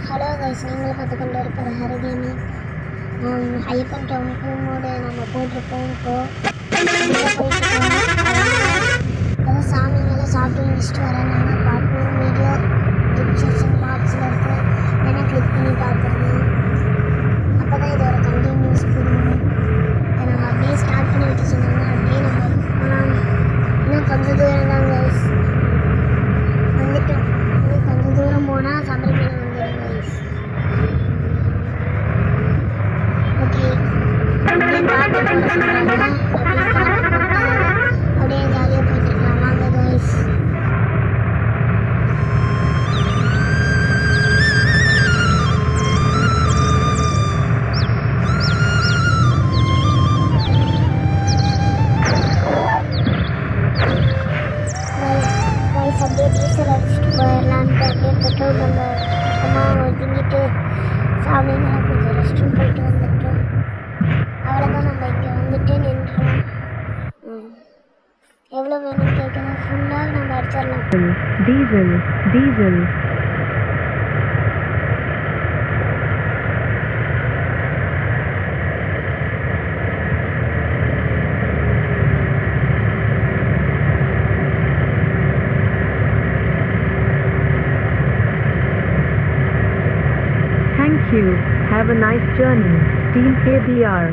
Hello guys, நீங்கள் பார்த்து கொண்டு இருப்பது ஹரி கேமிங். ஐயப்பன் டவுனுக்கு மோடு நம்ம போட்டிருக்கோம். இப்போது சாமிங்கெல்லாம் சாப்பிட்டு முடிச்சுட்டு வரேன். நாங்கள் பார்க்கணும். வீடியோ டிஸ்கிரிப்ஷன் பாக்ஸில் இருக்குது, வேணால் கிளிக் பண்ணி பார்த்துருங்க. அப்போ தான் இதோட கண்டினியூஸ் புரியும். இதை நம்ம அப்படியே ஸ்டார்ட் பண்ணி வைக்க சொன்னாங்க. அப்படியே நம்ம போகலாம். இன்னும் கொஞ்சம் தூரம் தான் கைஸ், வந்துட்டோம். இன்னும் கொஞ்சம் தூரம் போனால் சபரிமலை வந்துடும் கைஸ். ஓகே, அப்படியே பாட்டு போட சொல்கிறாங்க. அப்படியே பாட்டு போட்டு அப்படியே ஜாலியாக போயிட்டுருக்கலாம். வாங்க கைஸ். அப்படியே டீசல் அடிச்சுட்டு போயிடலான்ட்டு அப்படியே பெட்ரோல் பங்க் அம்மா ஒதுங்கிட்டு சாமிங்களை கொஞ்சம் ரெஸ்ட் ரூம் போயிட்டு வந்துட்டோம். அவ்வளோதான், நம்ம இங்கே வந்துட்டு நின்றுறோம். எவ்வளோ வேணும்னு கேட்கணும். ஃபுல்லாக நம்ம அடிச்சிடலாம். Diesel diesel Thank you. Have a nice journey. Team KBR.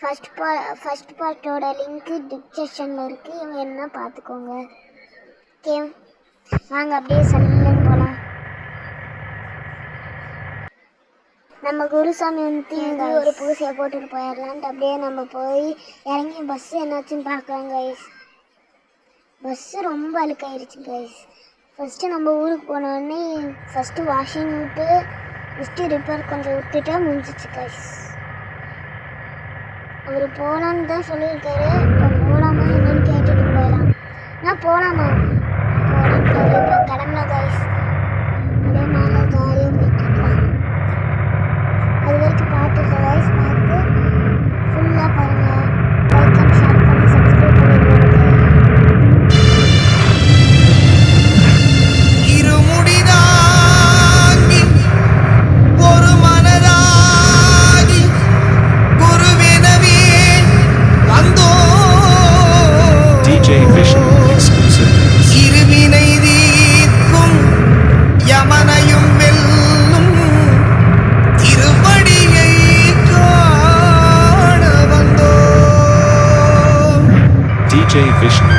First பார்ட்டோட லிங்க்கு டிஸ்கிரிப்ஷனில் இருக்குது, வேணும்னா பார்த்துக்கோங்க. ஓகே, வாங்க அப்படியே சல்லுன்னு போகலாம். நம்ம குருசாமி வந்து இங்கே ஒரு பூசையை போட்டுட்டு போயிடலான்ட்டு அப்படியே நம்ம போய் இறங்கி பஸ்ஸு என்னாச்சுன்னு பார்க்கலாம் கைஸ். பஸ்ஸு ரொம்ப அழுக்காயிருச்சு கைஸ். ஃபஸ்ட்டு நம்ம ஊருக்கு போனோடனே ஃபஸ்ட்டு வாஷிங் விட்டு ஃபஸ்ட்டு ரிப்பேர் கொஞ்சம் விட்டுட்டா முடிஞ்சிச்சு கைஸ். அவர் போகலான்னு தான் சொல்லியிருக்காரு. இப்போ போகலாமா என்னன்னு கேட்டுட்டு போயிடலாம். நான் போகலாமா போகலான்ட்டு இப்போ கிளம்பலாம் கைஸ். அப்படியே மேலே ஜாலியாக போயிட்டுருக்கலாம். அது வரைக்கும் பார்த்துட்டு கைஸ், பார்த்து ஃபுல்லாக பாருங்கள். லைக் அண்ட் ஷேர் பண்ணி சப்ஸ்கிரைப் பண்ணிடுவாங்க. இருமுடிதாங்கி ஒரு மனதாகி குருவெனவே வந்தோ DJ Vision exclusive. இருவினை தீர்க்கும் யமனையும் வெல்லும் திருவடியை காண வந்தோ DJ Vision.